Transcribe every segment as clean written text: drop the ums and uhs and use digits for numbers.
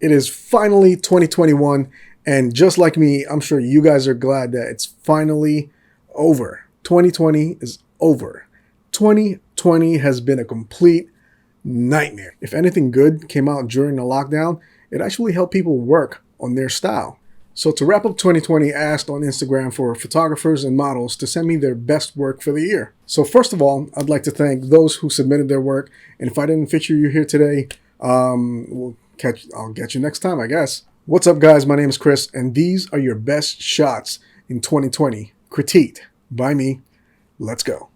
It is finally 2021, and just like me, I'm sure you guys are glad that it's finally over. 2020 is over. 2020 has been a complete nightmare. If anything good came out during the lockdown, it actually helped people work on their style. So to wrap up 2020, I asked on Instagram for photographers and models to send me their best work for the year. So first of all, I'd like to thank those who submitted their work, and if I didn't feature you here today, I'll get you next time, I guess. What's up, guys? My name is Chris, and these are your best shots in 2020, critiqued by me. Let's go.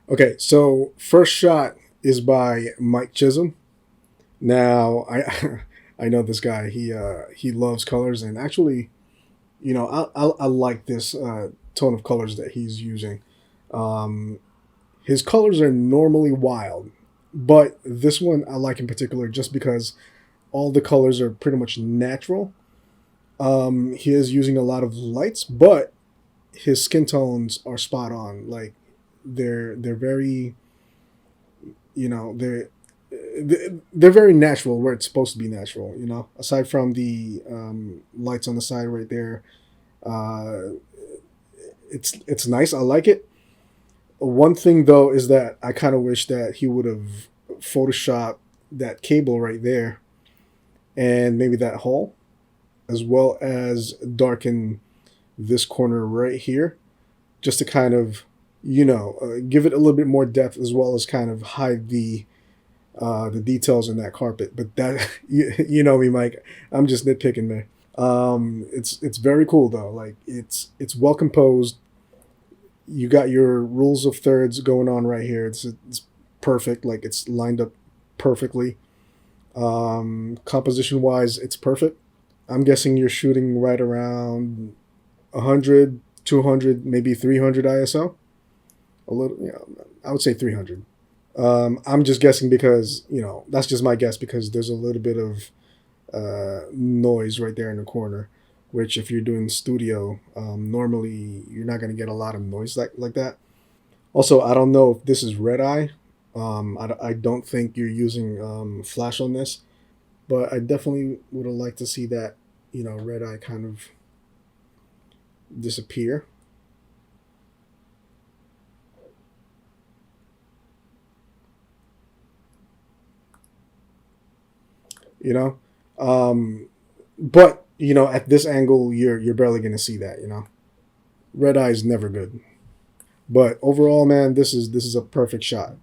Okay, so first shot is by Mike Chisholm. Now, I know this guy. He loves colors, and actually, I like this tone of colors that he's using. Um, his colors are normally wild, but this one I like in particular just because all the colors are pretty much natural. He is using a lot of lights, but his skin tones are spot on. Like they're very, you know, they're very natural where it's supposed to be natural. Aside from the lights on the side right there, uh, it's nice. I like it. One thing though is that I kind of wish that he would have photoshopped that cable right there and maybe that hole, as well as darken this corner right here, just to kind of give it a little bit more depth, as well as kind of hide the details in that carpet. But that you know me, Mike. I'm just nitpicking there. It's very cool though. Like it's well composed. You got your rules of thirds going on right here. It's perfect. Like it's lined up perfectly. Composition wise, it's perfect. I'm guessing you're shooting right around 100, 200, maybe 300 ISO. A little, I would say 300. I'm just guessing because, that's just my guess, because there's a little bit of noise right there in the corner, which if you're doing studio, normally you're not going to get a lot of noise like that. Also, I don't know if this is red eye. I don't think you're using flash on this, but I definitely would have liked to see that, red eye kind of disappear. you know. But at this angle, you're barely gonna see that. Red eye is never good. But overall, man, this is a perfect shot.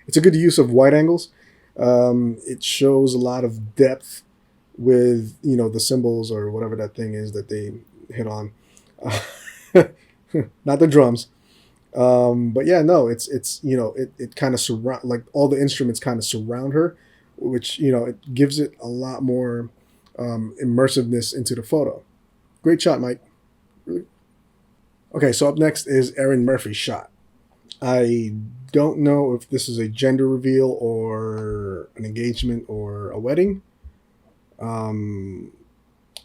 It's a good use of wide angles. It shows a lot of depth with the symbols or whatever that thing is that they hit on. Not the drums. But yeah, no, it kind of surround, like all the instruments kind of surround her, which it gives it a lot more immersiveness into the photo. Great shot, Mike. Really. Okay, so up next is Erin Murphy's shot. I don't know if this is a gender reveal or an engagement or a wedding, um,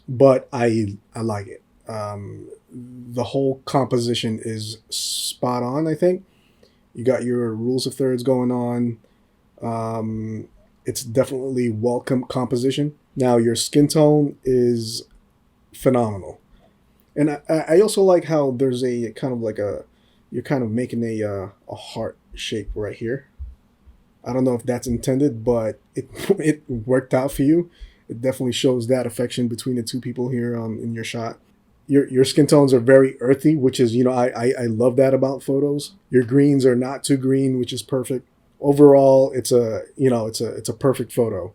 but I like it. The whole composition is spot on. I think you got your rules of thirds going on. It's definitely welcome composition. Now your skin tone is phenomenal, and I also like how there's a kind of like you're kind of making a heart shape right here. I don't know if that's intended, but it it worked out for you. It definitely shows that affection between the two people here in your shot. Your skin tones are very earthy, which is I love that about photos. Your greens are not too green, which is perfect. Overall, it's a perfect photo.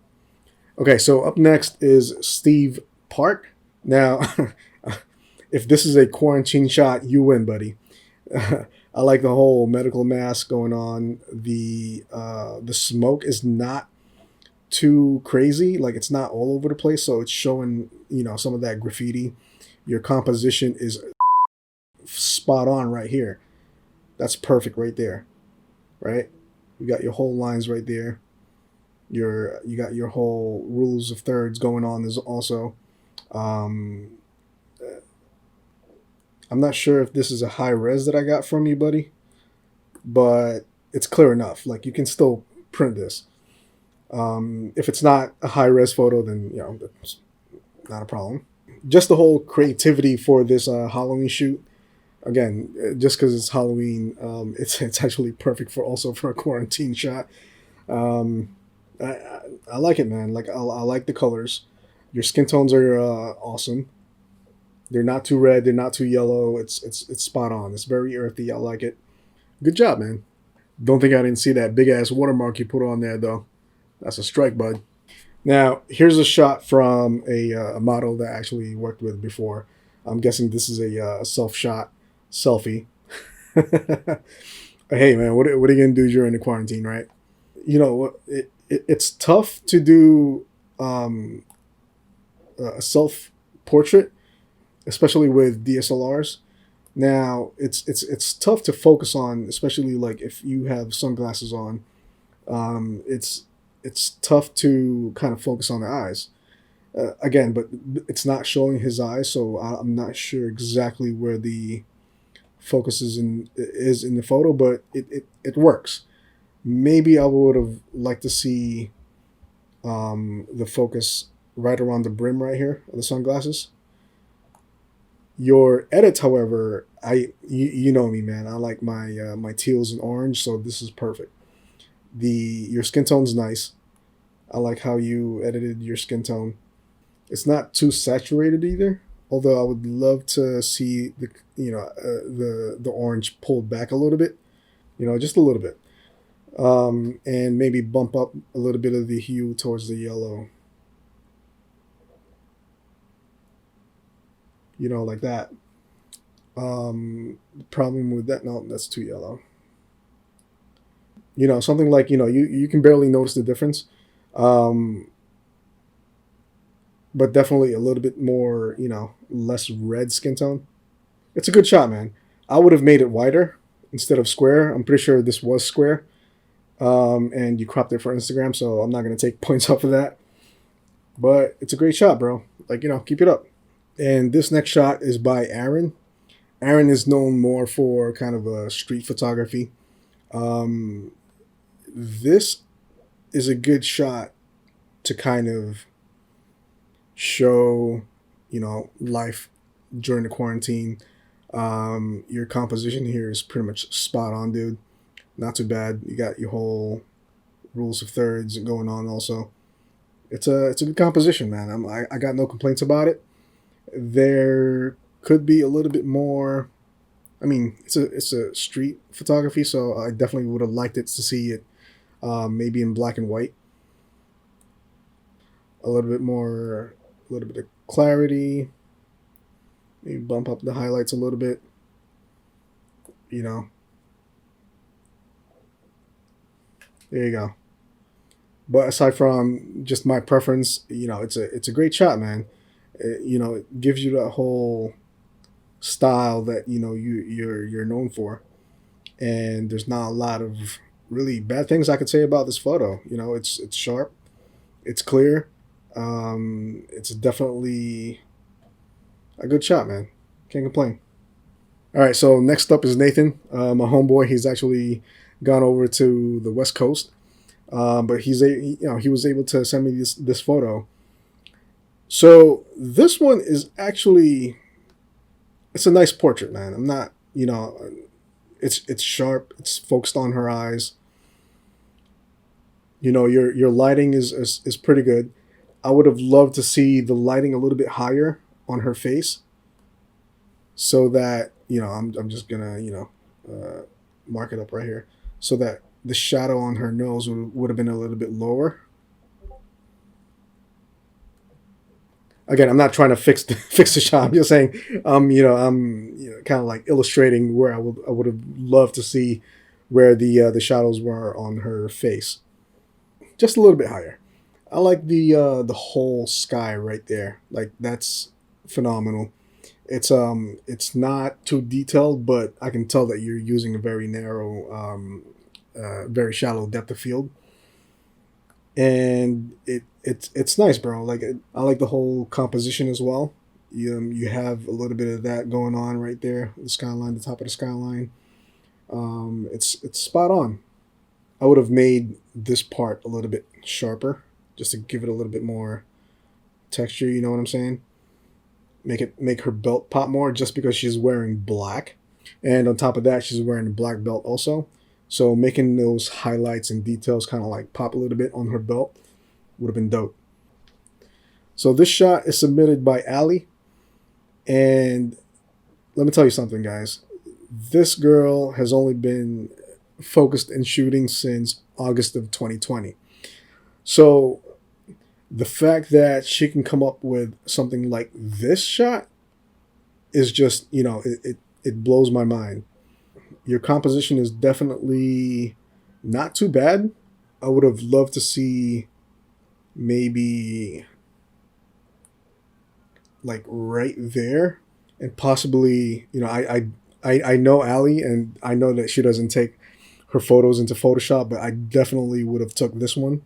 Okay, so up next is Steve Park. Now, if this is a quarantine shot, you win, buddy. I like the whole medical mask going on. The smoke is not too crazy, like it's not all over the place, so it's showing some of that graffiti. Your composition is spot on right here. That's perfect right there, right? You got your whole lines right there. You got your whole rules of thirds going on is also. Um, I'm not sure if this is a high res that I got from you, buddy, but it's clear enough. Like you can still print this. If it's not a high res photo, then that's not a problem. Just the whole creativity for this Halloween shoot. Again, just because it's Halloween, it's actually perfect for also for a quarantine shot. Um, I like it, man. Like I like the colors. Your skin tones are awesome. They're not too red. They're not too yellow. It's spot on. It's very earthy. I like it. Good job, man. Don't think I didn't see that big ass watermark you put on there though. That's a strike, bud. Now here's a shot from a model that I actually worked with before. I'm guessing this is a self shot selfie. Hey man, what are you gonna do during the quarantine, right? It's tough to do um, a self portrait, especially with DSLRs. Now it's tough to focus on, especially like if you have sunglasses on. It's tough to kind of focus on the eyes. Again, but it's not showing his eyes, so I'm not sure exactly where the focus is in the photo, but it works. Maybe I would have liked to see the focus right around the brim right here of the sunglasses. Your edits, however, you know me, man. I like my teals and orange, so this is perfect. Your skin tone's nice. I like how you edited your skin tone. It's not too saturated either. Although I would love to see the orange pulled back a little bit, just a little bit, and maybe bump up a little bit of the hue towards the yellow, like that. The problem with that, no, that's too yellow. Something like you can barely notice the difference, um, but definitely a little bit more, less red skin tone. It's a good shot, man. I would have made it wider instead of square. I'm pretty sure this was square, and you cropped it for Instagram, so I'm not gonna take points off of that. But it's a great shot, bro. Like keep it up. And this next shot is by Aaron. Aaron is known more for kind of a street photography. Um, this is a good shot to kind of show, life during the quarantine. Your composition here is pretty much spot on, dude. Not too bad. You got your whole rules of thirds going on. Also, it's a good composition, man. I got no complaints about it. There could be a little bit more. I mean, it's a street photography, so I definitely would have liked it to see it maybe in black and white, a little bit more, a little bit of clarity. Maybe bump up the highlights a little bit. You know, there you go. But aside from just my preference, it's a great shot, man. It gives you that whole style that you're known for, and there's not a lot of really bad things I could say about this photo. It's sharp, it's clear, it's definitely a good shot, man. Can't complain. All right, so next up is Nathan, my homeboy. He's actually gone over to the West Coast, but he was able to send me this photo. So this one is actually it's a nice portrait, man. I'm not, it's sharp. It's focused on her eyes. Your lighting is pretty good. I would have loved to see the lighting a little bit higher on her face, so that I'm just gonna mark it up right here, so that the shadow on her nose would have been a little bit lower. Again, I'm not trying to fix fix the shot. I'm just saying, I'm kind of like illustrating where I would have loved to see where the shadows were on her face, just a little bit higher. I like the whole sky right there. Like that's phenomenal. It's not too detailed, but I can tell that you're using a very narrow, very shallow depth of field, and it's nice, bro. Like I like the whole composition as well. You have a little bit of that going on right there, the skyline, the top of the skyline. It's spot on. I would have made this part a little bit sharper, just to give it a little bit more texture. You know what I'm saying? Make her belt pop more, just because she's wearing black, and on top of that, she's wearing a black belt also. So making those highlights and details kind of like pop a little bit on her belt would have been dope. So this shot is submitted by Ali, and let me tell you something, guys. This girl has only been focused in shooting since August of 2020. So the fact that she can come up with something like this shot is just, it blows my mind. Your composition is definitely not too bad. I would have loved to see maybe like right there, and possibly, I know Ali, and I know that she doesn't take her photos into Photoshop, but I definitely would have took this one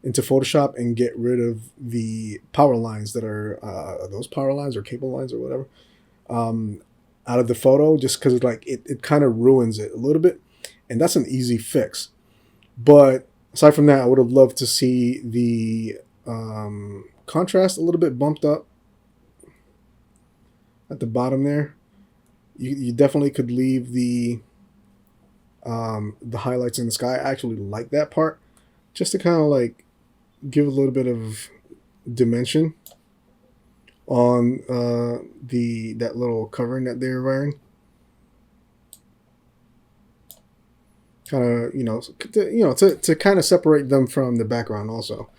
into Photoshop and get rid of the power lines that are those power lines or cable lines or whatever, um, out of the photo, just because like it kind of ruins it a little bit, and that's an easy fix. But aside from that, I would have loved to see the contrast a little bit bumped up at the bottom there. You definitely could leave the highlights in the sky. I actually like that part, just to kind of like give a little bit of dimension on the that little covering that they're wearing. Kind of, to kind of separate them from the background also.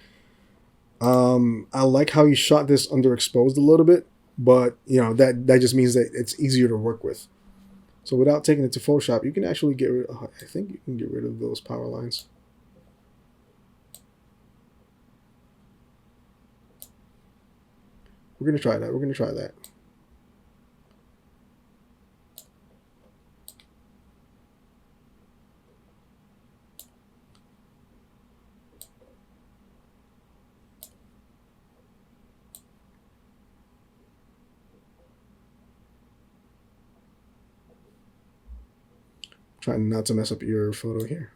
I like how you shot this underexposed a little bit, but that just means that it's easier to work with. So without taking it to Photoshop, you can actually get rid. I think you can get rid of those power lines. We're gonna try that. We're gonna try that. Trying not to mess up your photo here.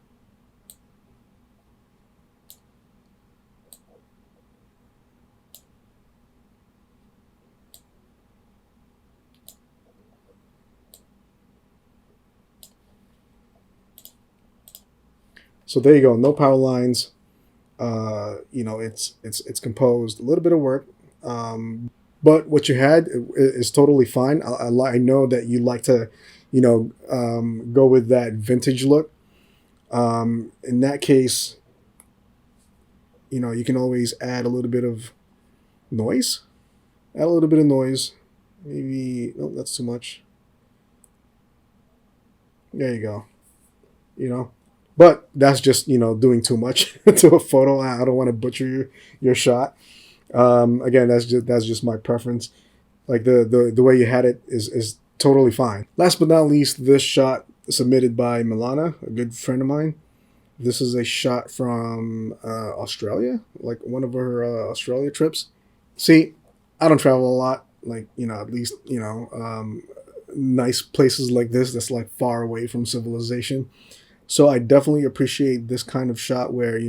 So there you go. No power lines. It's composed. A little bit of work, but what you had is totally fine. I know that you like to, go with that vintage look. In that case, you can always add a little bit of noise. Add a little bit of noise. Maybe no, that's too much. There you go. You know, but that's just doing too much to a photo. I don't want to butcher your shot. Again, that's just my preference. Like the way you had it is totally fine. Last but not least, this shot submitted by Milana, a good friend of mine. This is a shot from Australia, like one of her Australia trips. See, I don't travel a lot. Like at least nice places like this that's like far away from civilization. So I definitely appreciate this kind of shot where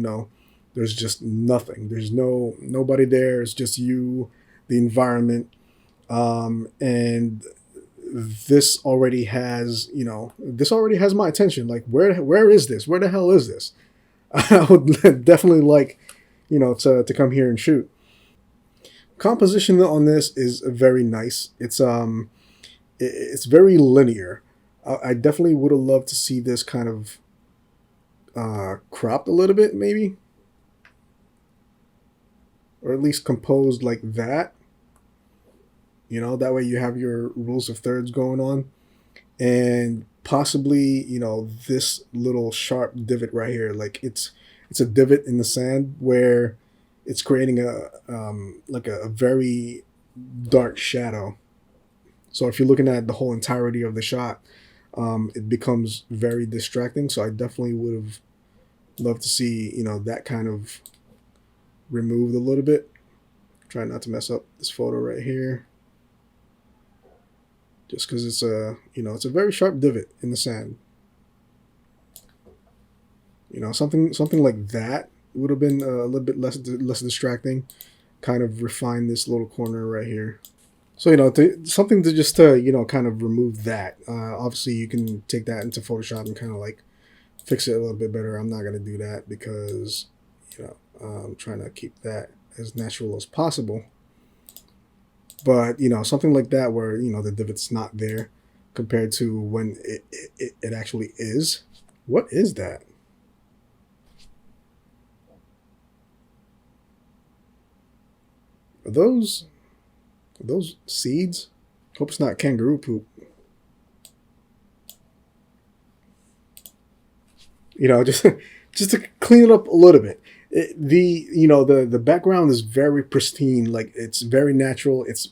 there's just nothing. There's nobody there. It's just you, the environment, and this already has my attention. Like where is this? Where the hell is this? I would definitely like to come here and shoot. Composition on this is very nice. It's very linear. I definitely would have loved to see this kind of cropped a little bit, maybe, or at least composed like that. That way you have your rules of thirds going on, and possibly this little sharp divot right here, like it's a divot in the sand where it's creating a very dark shadow. So if you're looking at the whole entirety of the shot, it becomes very distracting. So I definitely would have loved to see that kind of removed a little bit. Try not to mess up this photo right here. Just because it's a, it's a very sharp divot in the sand. Something like that would have been a little bit less distracting. Kind of refine this little corner right here. So, something to just kind of remove that. Obviously, you can take that into Photoshop and kind of like fix it a little bit better. I'm not going to do that because, I'm trying to keep that as natural as possible. But, something like that where, the divot's not there compared to when it actually is. What is that? Are those seeds? Hope it's not kangaroo poop. Just to clean it up a little bit. The background is very pristine. Like, it's very natural. It's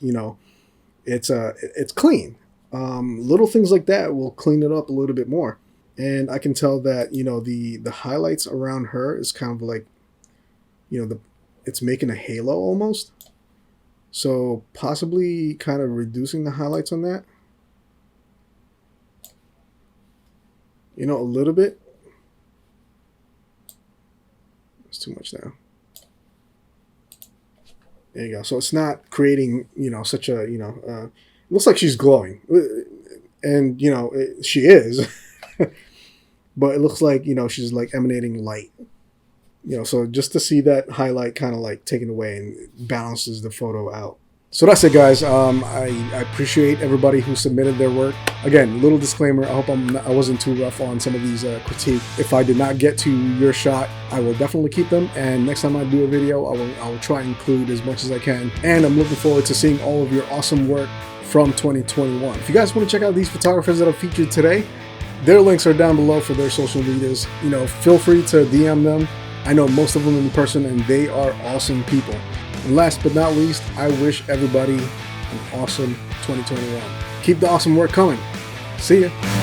it's clean. Little things like that will clean it up a little bit more. And I can tell that the highlights around her is kind of like it's making a halo almost. So possibly kind of reducing the highlights on that. A little bit. It's too much now. There you go. So it's not creating, such a, it looks like she's glowing. And, she is. But it looks like, she's like emanating light. So just to see that highlight kind of like taken away and balances the photo out. So that's it, guys. I appreciate everybody who submitted their work. Again, little disclaimer. I hope I wasn't too rough on some of these critiques. If I did not get to your shot, I will definitely keep them. And next time I do a video, I will try and include as much as I can. And I'm looking forward to seeing all of your awesome work from 2021. If you guys want to check out these photographers that I featured today, their links are down below for their social medias. Feel free to DM them. I know most of them in person, and they are awesome people. And last but not least, I wish everybody an awesome 2021. Keep the awesome work coming. See ya.